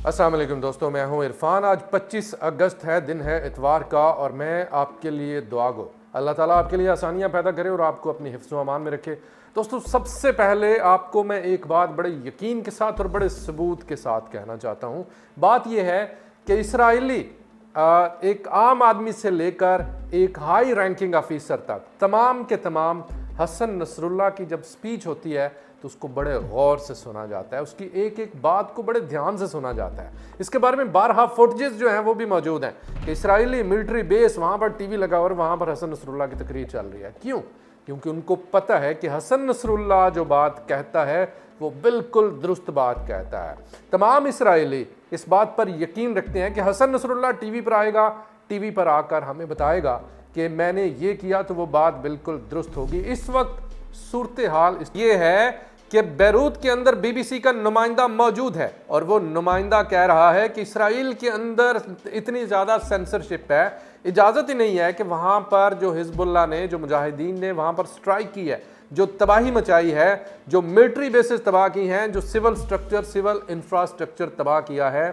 السلام علیکم دوستوں، میں ہوں عرفان۔ آج 25 اگست ہے، دن ہے اتوار کا، اور میں آپ کے لیے دعا گو۔ اللہ تعالیٰ آپ کے لیے آسانیاں پیدا کرے اور آپ کو اپنی حفظ و امان میں رکھے۔ دوستوں، سب سے پہلے آپ کو میں ایک بات بڑے یقین کے ساتھ اور بڑے ثبوت کے ساتھ کہنا چاہتا ہوں۔ بات یہ ہے کہ اسرائیلی ایک عام آدمی سے لے کر ایک ہائی رینکنگ آفیسر تک تمام کے تمام حسن نصر اللہ کی جب سپیچ ہوتی ہے تو اس کو بڑے غور سے سنا جاتا ہے، اس کی ایک ایک بات کو بڑے دھیان سے سنا جاتا ہے۔ اس کے بارے میں بارہا فوٹیجز جو ہیں وہ بھی موجود ہیں کہ اسرائیلی ملٹری بیس وہاں پر ٹی وی لگا اور وہاں پر حسن نصر اللہ کی تقریر چل رہی ہے۔ کیوں؟ کیونکہ ان کو پتہ ہے کہ حسن نصر اللہ جو بات کہتا ہے وہ بالکل درست بات کہتا ہے۔ تمام اسرائیلی اس بات پر یقین رکھتے ہیں کہ حسن نصر اللہ ٹی وی پر آئے گا، ٹی وی پر آ کر ہمیں بتائے گا کہ میں نے یہ کیا تو وہ بات بالکل درست ہوگی۔ اس وقت صورتحال یہ ہے کہ بیروت کے اندر بی بی سی کا نمائندہ موجود ہے اور وہ نمائندہ کہہ رہا ہے کہ اسرائیل کے اندر اتنی زیادہ سینسرشپ ہے، اجازت ہی نہیں ہے کہ وہاں پر جو حزب اللہ نے، جو مجاہدین نے وہاں پر سٹرائک کی ہے، جو تباہی مچائی ہے، جو ملٹری بیسز تباہ کی ہیں، جو سول سٹرکچر، سول انفراسٹرکچر تباہ کیا ہے،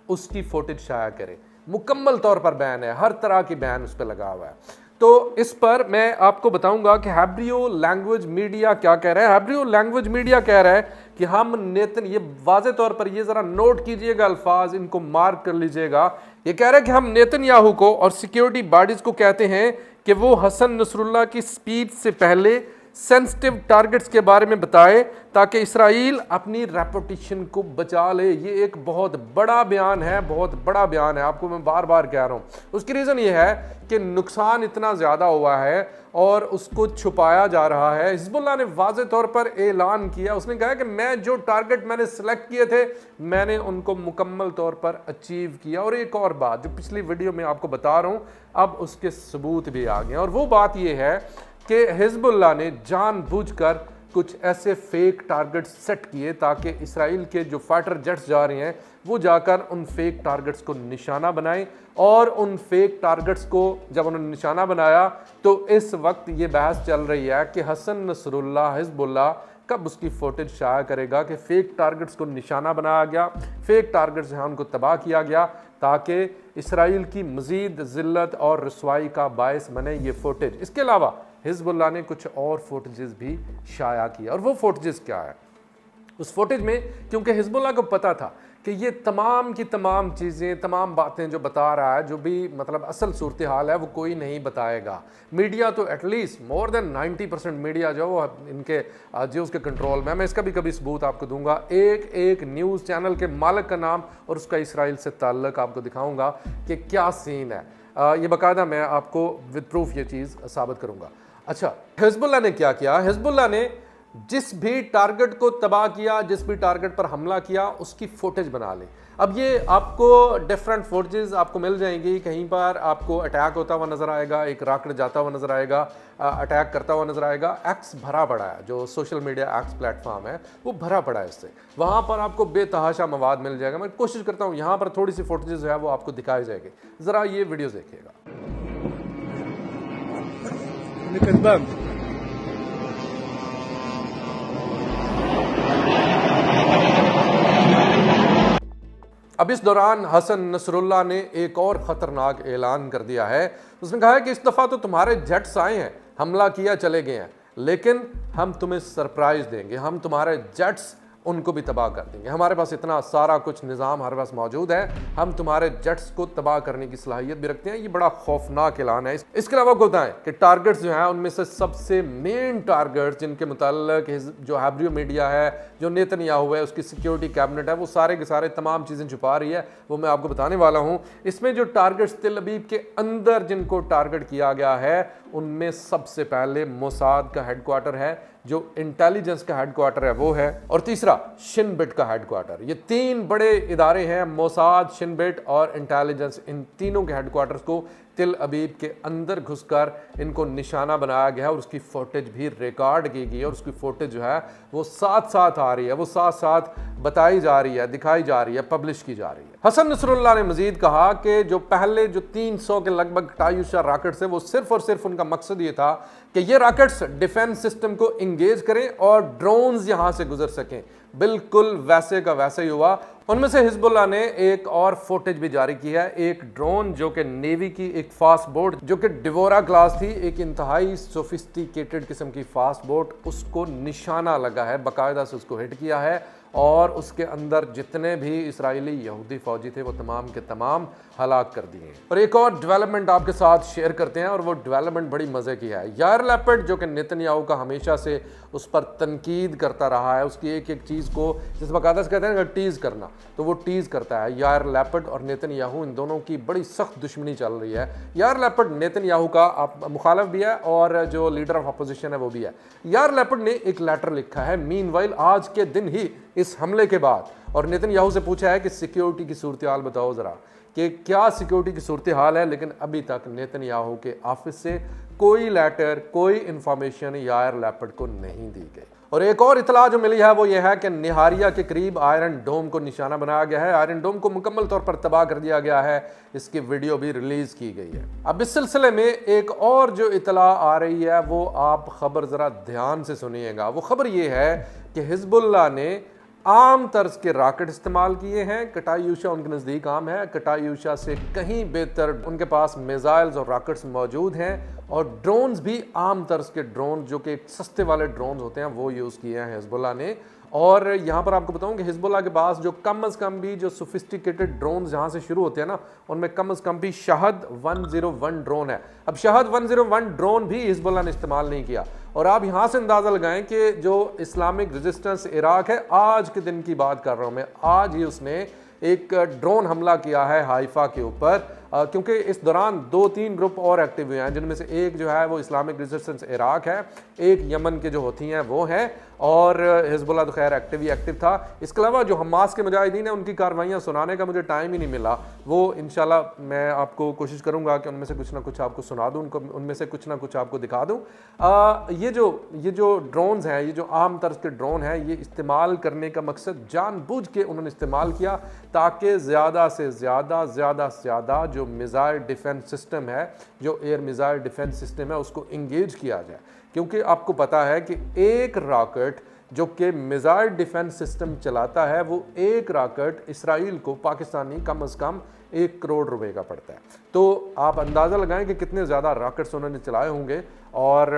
اس کی فوٹیج شائع کرے۔ مکمل طور پر بین ہے، ہر طرح کی بین اس پہ لگا ہوا ہے۔ تو اس پر میں آپ کو بتاؤں گا کہ ہیبریو لینگویج میڈیا کیا کہہ رہا ہے۔ ہیبریو لینگویج میڈیا کہہ رہا ہے کہ ہم یہ واضح طور پر یہ ذرا نوٹ کیجئے گا، الفاظ ان کو مارک کر لیجئے گا۔ یہ کہہ رہا ہے کہ ہم نیتن یاہو کو اور سیکیورٹی باڈیز کو کہتے ہیں کہ وہ حسن نصر اللہ کی سپیچ سے پہلے سینسٹیو ٹارگٹس کے بارے میں بتائے تاکہ اسرائیل اپنی ریپوٹیشن کو بچا لے۔ یہ ایک بہت بڑا بیان ہے، بہت بڑا بیان ہے، آپ کو میں بار بار کہہ رہا ہوں۔ اس کی ریزن یہ ہے کہ نقصان اتنا زیادہ ہوا ہے اور اس کو چھپایا جا رہا ہے۔ حزب اللہ نے واضح طور پر اعلان کیا، اس نے کہا کہ میں جو ٹارگٹ میں نے سلیکٹ کیے تھے میں نے ان کو مکمل طور پر اچیو کیا۔ اور ایک اور بات جو پچھلی ویڈیو میں آپ کو بتا رہا ہوں، اب اس کے ثبوت بھی آ گئے، اور وہ بات یہ ہے کہ حزب اللہ نے جان بوجھ کر کچھ ایسے فیک ٹارگٹ سیٹ کیے تاکہ اسرائیل کے جو فائٹر جیٹس جا رہے ہیں وہ جا کر ان فیک ٹارگٹس کو نشانہ بنائیں، اور ان فیک ٹارگٹس کو جب انہوں نے نشانہ بنایا تو اس وقت یہ بحث چل رہی ہے کہ حسن نصر اللہ، حزب اللہ کب اس کی فوٹیج شائع کرے گا کہ فیک ٹارگٹس کو نشانہ بنایا گیا، فیک ٹارگٹس ہیں ان کو تباہ کیا گیا تاکہ اسرائیل کی مزید ذلت اور رسوائی کا باعث بنے یہ فوٹیج۔ اس کے علاوہ حزب اللہ نے کچھ اور فوٹیجز بھی شائع کیا، اور وہ فوٹیجز کیا ہے؟ اس فوٹیج میں کیونکہ حزب اللہ کو پتا تھا کہ یہ تمام کی تمام چیزیں، تمام باتیں جو بتا رہا ہے، جو بھی مطلب اصل صورتحال ہے وہ کوئی نہیں بتائے گا۔ میڈیا تو at least more than 90% media جو وہ ان کے جو اس کے کنٹرول میں اس کا بھی کبھی ثبوت آپ کو دوں گا۔ ایک ایک نیوز چینل کے مالک کا نام اور اس کا اسرائیل سے تعلق آپ کو دکھاؤں گا کہ کیا سین ہے۔ یہ باقاعدہ میں آپ کو ود پروف یہ چیز ثابت کروں گا۔ اچھا، حزب اللہ نے کیا کیا؟ حزب اللہ نے جس بھی ٹارگٹ کو تباہ کیا، جس بھی ٹارگٹ پر حملہ کیا، اس کی فوٹیج بنا لی۔ اب یہ آپ کو ڈیفرنٹ فوٹیجز آپ کو مل جائیں گی، کہیں پر آپ کو اٹیک ہوتا ہوا نظر آئے گا، ایک راکٹ جاتا ہوا نظر آئے گا، اٹیک کرتا ہوا نظر آئے گا۔ ایکس بھرا پڑا ہے، جو social media x plate form ہے وہ بھرا پڑا ہے اس سے، وہاں پر آپ کو بے تحاشا مواد مل جائے گا۔ میں کوشش کرتا ہوں یہاں پر تھوڑی سی فوٹیجز جو ہے وہ آپ کو دکھائی جائے گی، ذرا یہ ویڈیوز دیکھیے گا۔ اب اس دوران حسن نصر اللہ نے ایک اور خطرناک اعلان کر دیا ہے۔ اس نے کہا ہے کہ اس دفعہ تو تمہارے جیٹس آئے ہیں، حملہ کیا چلے گئے ہیں، لیکن ہم تمہیں سرپرائز دیں گے، ہم تمہارے جیٹس ان کو بھی تباہ کر دیں گے۔ ہمارے پاس اتنا سارا کچھ نظام ہمارے پاس موجود ہے، ہم تمہارے جیٹس کو تباہ کرنے کی صلاحیت بھی رکھتے ہیں۔ یہ بڑا خوفناک اعلان ہے۔ اس کے علاوہ بتائیں کہ ٹارگٹس جو ہیں ان میں سے سب سے مین ٹارگٹس جن کے متعلق جو ہیبریو میڈیا ہے، جو نیتن یاہو ہے، اس کی سیکیورٹی کیبنٹ ہے، وہ سارے کے سارے تمام چیزیں چھپا رہی ہے، وہ میں آپ کو بتانے والا ہوں۔ اس میں جو ٹارگٹس تل ابیب کے اندر جن کو ٹارگٹ کیا گیا ہے ان میں سب سے پہلے موساد کا ہیڈ کوارٹر ہے، جو انٹیلیجنس کا ہیڈ کوارٹر ہے وہ ہے، اور تیسرا شن بیٹ کا ہیڈ کوارٹر۔ یہ تین بڑے ادارے ہیں، موساد، شن بیٹ اور انٹیلیجنس، ان تینوں کے ہیڈ کوارٹرز کو تل ابیب کے اندر گھس کر ان کو نشانہ بنایا گیا ہے، اور اس کی فوٹیج بھی ریکارڈ کی گئی ہے، اور اس کی فوٹیج جو ہے وہ ساتھ ساتھ آ رہی ہے، وہ ساتھ ساتھ بتائی جا رہی ہے، دکھائی جا رہی ہے، پبلش کی جا رہی ہے۔ حسن نصر اللہ نے مزید کہا کہ جو پہلے جو 300 کے لگ بھگ ٹایوشا راکٹس ہیں، وہ صرف اور صرف ان کا مقصد یہ تھا کہ یہ راکٹس ڈیفنس سسٹم کو انگیج کریں اور ڈرونز یہاں سے گزر سکیں۔ بالکل वैसे का वैसे ही हुआ। उनमें से हिजबुल्लाह ने एक और फुटेज भी जारी की है, एक ड्रोन जो कि नेवी की एक फास्ट बोट जो कि डिवोरा क्लास थी, एक इंतहाई सोफिस्टिकेटेड किस्म की फास्ट बोट, उसको निशाना लगा है, बाकायदा से उसको हिट किया है और उसके अंदर जितने भी इस्राएली यहूदी फौजी थे वो तमाम के तमाम हलाक कर दिए। और एक और डेवलपमेंट आपके साथ शेयर करते हैं और वो डेवलपमेंट बड़ी मज़े की है। यार लैपिड जो कि नेतन्याहू का हमेशा से उस पर तनकीद करता रहा है, उसकी एक एक चीज़ को जिस बाकायदा से कहते हैं टीज़ करना, तो वो टीज़ करता है। यार लैपिड और नेतन्याहू इन दोनों की बड़ी सख्त दुश्मनी चल रही है। यार लैपिड नेतन्याहू का मुखालिफ भी है और जो लीडर ऑफ अपोजिशन है वो भी है। यार लैपिड ने एक लेटर लिखा है मीनवाइल आज के दिन ही इस हमले के बाद, और नेतन्याहू से पूछा है कि सिक्योरिटी की सूरत हाल बताओ ज़रा कि क्या सिक्योरिटी की सूरत हाल है, लेकिन अभी तक नेतन्याहू के ऑफिस से कोई लेटर, कोई इंफॉर्मेशन यार लैपिड को नहीं दी गई। और एक और इतला जो मिली है वो ये है कि निहारिया के करीब आयरन डोम को निशाना बनाया गया है, आयरन डोम को मुकम्मल तौर पर तबाह कर दिया गया है, इसकी वीडियो भी रिलीज की गई है। अब इस सिलसिले में एक और जो इतला आ रही है वो आप खबर ज़रा ध्यान से सुनिएगा। वो खबर ये है कि हिजबुल्लाह ने आम तर्ज के रॉकेट इस्तेमाल किए हैं। कटायूशा उनके नज़दीक आम है, कटायूशा से कहीं बेहतर उनके पास मिसाइल्स और रॉकेट्स मौजूद हैं, और ड्रोन्स भी आम तर्ज के ड्रोन जो कि सस्ते वाले ड्रोन्स होते हैं वो यूज़ किए हैं हिजबुल्लाह ने। और यहाँ पर आपको बताऊँ कि हिजबुल्लाह के पास जो कम अज़ कम भी जो सोफिस्टिकेटेड ड्रोन जहाँ से शुरू होते हैं ना, उनमें कम अज़ कम भी शहद 101 ड्रोन है। अब शहद 101 ड्रोन भी हिजबुल्लाह ने इस्तेमाल नहीं किया। और आप यहाँ से अंदाज़ा लगाएं कि जो इस्लामिक रेजिस्टेंस इराक है, आज के दिन की बात कर रहा हूँ मैं, आज ही उसने एक ड्रोन हमला किया है हाइफा के ऊपर, क्योंकि इस दौरान 2-3 ग्रुप और एक्टिव हुए हैं, जिनमें से एक जो है वो इस्लामिक रेजिस्टेंस इराक है, एक यमन के जो होती हैं वो हैं, और हिजबुल्लाह तो खैर एक्टिव ही एक्टिव था। इसके अलावा जो हमास के मुजाहिदीन हैं उनकी कार्रवाइयाँ सुनाने का मुझे टाइम ही नहीं मिला, वो इंशाल्लाह मैं आपको कोशिश करूँगा कि उनमें से कुछ ना कुछ आपको सुना दूँ, उनमें से कुछ ना कुछ आपको दिखा दूँ। ये जो ड्रोन्स हैं, ये जो आम तर्ज के ड्रोन हैं, ये इस्तेमाल करने का मकसद जानबूझ के उन्होंने इस्तेमाल किया ताकि ज़्यादा से ज़्यादा जो मिसाइल डिफेंस सिस्टम है, जो एयर मिसाइल डिफेंस सिस्टम है, उसको इंगेज किया जाए। क्योंकि आपको पता है कि एक रॉकेट जो कि मिसाइल डिफेंस सिस्टम चलाता है, वो एक रॉकेट इसराइल को पाकिस्तानी कम अज़ कम 1 करोड़ रुपए का पड़ता है। तो आप अंदाज़ा लगाएं कि कितने ज़्यादा रॉकेट्स उन्होंने चलाए होंगे और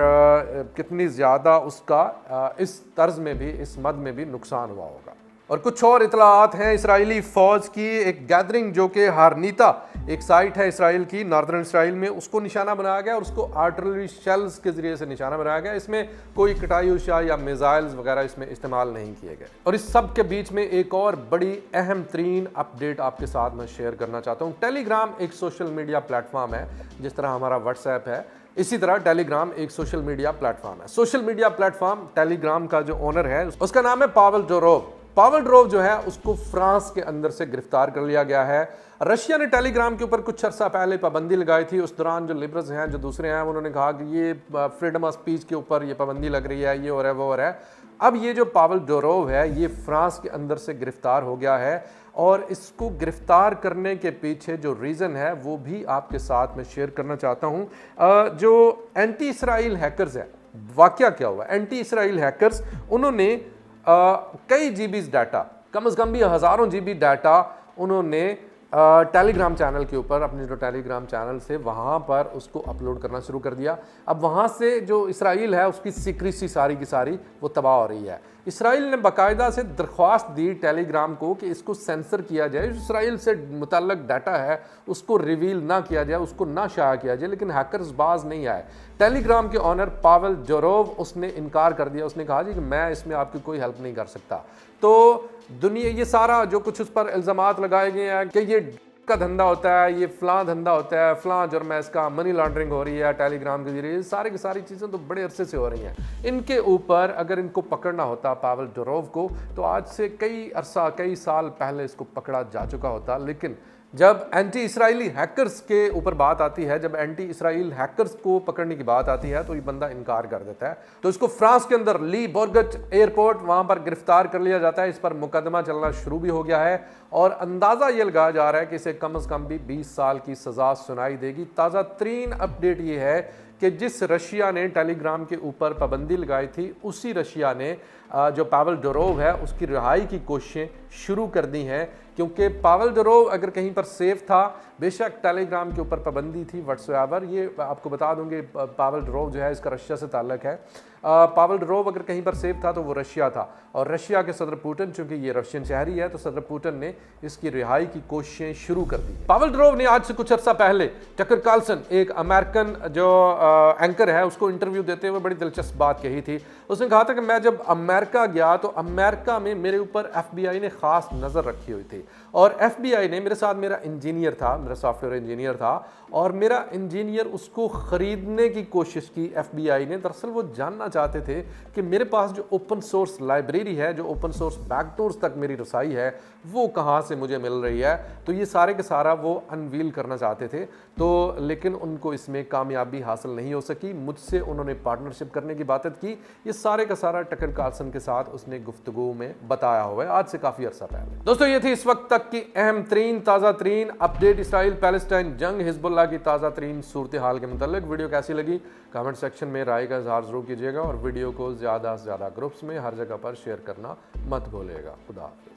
कितनी ज़्यादा उसका इस तर्ज में भी, इस मद में भी नुकसान हुआ होगा। और कुछ और इतलात हैं इसराइली फ़ौज की एक गैदरिंग जो कि हारनीता एक साइट है इसराइल की, नॉर्दर्न इसराइल में, उसको निशाना बनाया गया और उसको आर्टिलरी शेल्स के ज़रिए से निशाना बनाया गया। इसमें कोई कटायूशा या मिसाइल्स वगैरह इसमें इस्तेमाल नहीं किए गए। और इस सब के बीच में एक और बड़ी अहम तरीन अपडेट आपके साथ मैं शेयर करना चाहता हूँ। टेलीग्राम एक सोशल मीडिया प्लेटफॉर्म है, जिस तरह हमारा व्हाट्सएप है, इसी तरह टेलीग्राम एक सोशल मीडिया प्लेटफॉर्म है। सोशल मीडिया प्लेटफॉर्म टेलीग्राम का जो ओनर है उसका नाम है पावेल डुरोव। पावेल डुरोव जो है उसको फ्रांस के अंदर से गिरफ्तार कर लिया गया है। रशिया ने टेलीग्राम के ऊपर कुछ अर्सा पहले पाबंदी लगाई थी। उस दौरान जो लिबरल्स हैं, जो दूसरे हैं, उन्होंने कहा कि ये फ्रीडम ऑफ स्पीच के ऊपर ये पाबंदी लग रही है, ये हो रहा है, वो हो रहा है। अब ये जो पावेल डुरोव है ये फ्रांस के अंदर से गिरफ्तार हो गया है, और इसको गिरफ्तार करने के पीछे जो रीज़न है वो भी आपके साथ मैं शेयर करना चाहता हूँ। जो एंटी इसराइल हैकर्स हैं, वाकया क्या हुआ, एंटी इसराइल हैकर्स उन्होंने कई जीबीज़ डाटा, कम से कम भी हज़ारों जीबी डाटा उन्होंने टेलीग्राम चैनल के ऊपर, अपने जो टेलीग्राम चैनल से वहाँ पर उसको अपलोड करना शुरू कर दिया। अब वहाँ से जो इसराइल है उसकी सीक्रेसी सारी की सारी वो तबाह हो रही है। इसराइल ने बाकायदा से दरख्वास्त दी टेलीग्राम को कि इसको सेंसर किया जाए, जो इसराइल से मुतल्लक डाटा है उसको रिवील ना किया जाए, उसको ना शाया किया जाए, लेकिन हैकर्स बाज नहीं आए। टेलीग्राम के ऑनर पावेल डुरोव उसने इनकार कर दिया, उसने कहा जी कि मैं इसमें आपकी कोई हेल्प नहीं कर सकता। तो दुनिया ये सारा जो कुछ उस पर इल्ज़ामात लगाए गए हैं कि ये का धंधा होता है, ये फ़लाँ धंधा होता है, फ़लाँ जुर्म है, इसका मनी लॉन्ड्रिंग हो रही है टेलीग्राम के जरिए, सारी की सारी चीज़ें तो बड़े अरसे से हो रही हैं। इनके ऊपर अगर इनको पकड़ना होता पावेल डुरोव को, तो आज से कई साल पहले इसको पकड़ा जा चुका होता। लेकिन जब एंटी इसराइली हैकर्स के ऊपर बात आती है, जब एंटी इसराइल हैकर्स को पकड़ने की बात आती है, तो ये बंदा इनकार कर देता है। तो इसको फ्रांस के अंदर ली बोर्गट एयरपोर्ट, वहाँ पर गिरफ्तार कर लिया जाता है। इस पर मुकदमा चलना शुरू भी हो गया है और अंदाज़ा ये लगाया जा रहा है कि इसे कम से कम भी 20 साल की सज़ा सुनाई देगी। ताज़ा तरीन अपडेट ये है कि जिस रशिया ने टेलीग्राम के ऊपर पाबंदी लगाई थी, उसी रशिया ने जो पावेल डुरोव है उसकी रिहाई की कोशिशें शुरू कर दी हैं, क्योंकि पावेल डुरोव अगर कहीं पर सेफ था, बेशक टेलीग्राम के ऊपर पाबंदी थी व्हाट्सएवर, ये आपको बता दूंगे पावेल डुरोव जो है इसका रशिया से ताल्लुक है। पावेल डुरोव अगर कहीं पर सेफ था तो वो रशिया था, और रशिया के सदर पुतिन, चूंकि ये रशियन शहरी है, तो सदर पुतिन ने इसकी रिहाई की कोशिशें शुरू कर दी। पावेल डुरोव ने आज से कुछ अर्सा पहले टकर कार्लसन, एक अमेरिकन जो एंकर है, उसको इंटरव्यू देते हुए बड़ी दिलचस्प बात कही थी। उसने कहा था कि मैं जब अमेरिका गया तो अमेरिका में मेरे ऊपर FBI ने खास नज़र रखी हुई थी, और FBI ने मेरे साथ, मेरा इंजीनियर था, मेरा सॉफ्टवेयर इंजीनियर था, और मेरा इंजीनियर उसको ख़रीदने की कोशिश की FBI ने। दरअसल वो जानना चाहते थे कि मेरे पास जो ओपन सोर्स लाइब्रेरी है, जो ओपन सोर्स बैकडोर्स तक मेरी रसाई है, वो कहाँ से मुझे मिल रही है। तो ये सारे के सारा वो अनवील करना चाहते थे, तो लेकिन उनको इसमें कामयाबी हासिल नहीं हो सकी। मुझसे उन्होंने पार्टनरशिप करने की बात की। ये सारे का सारा टकर कार्लसन के साथ उसने गुफ्तगू में बताया हुआ है, आज से काफ़ी अर्सा पहले। दोस्तों, ये थी इस वक्त तक की अहम तरीन, ताज़ा तरीन अपडेट इसराइल पैलेस्टाइन जंग, हिजबुल्लाह की ताज़ा तरीन सूरत हाल के मुतालिक। वीडियो कैसी लगी कमेंट सेक्शन में राय का इजहार जरूर कीजिएगा, और वीडियो को ज़्यादा से ज़्यादा ग्रुप्स में हर जगह पर शेयर करना मत भूलिएगा। खुदा हाफिज़।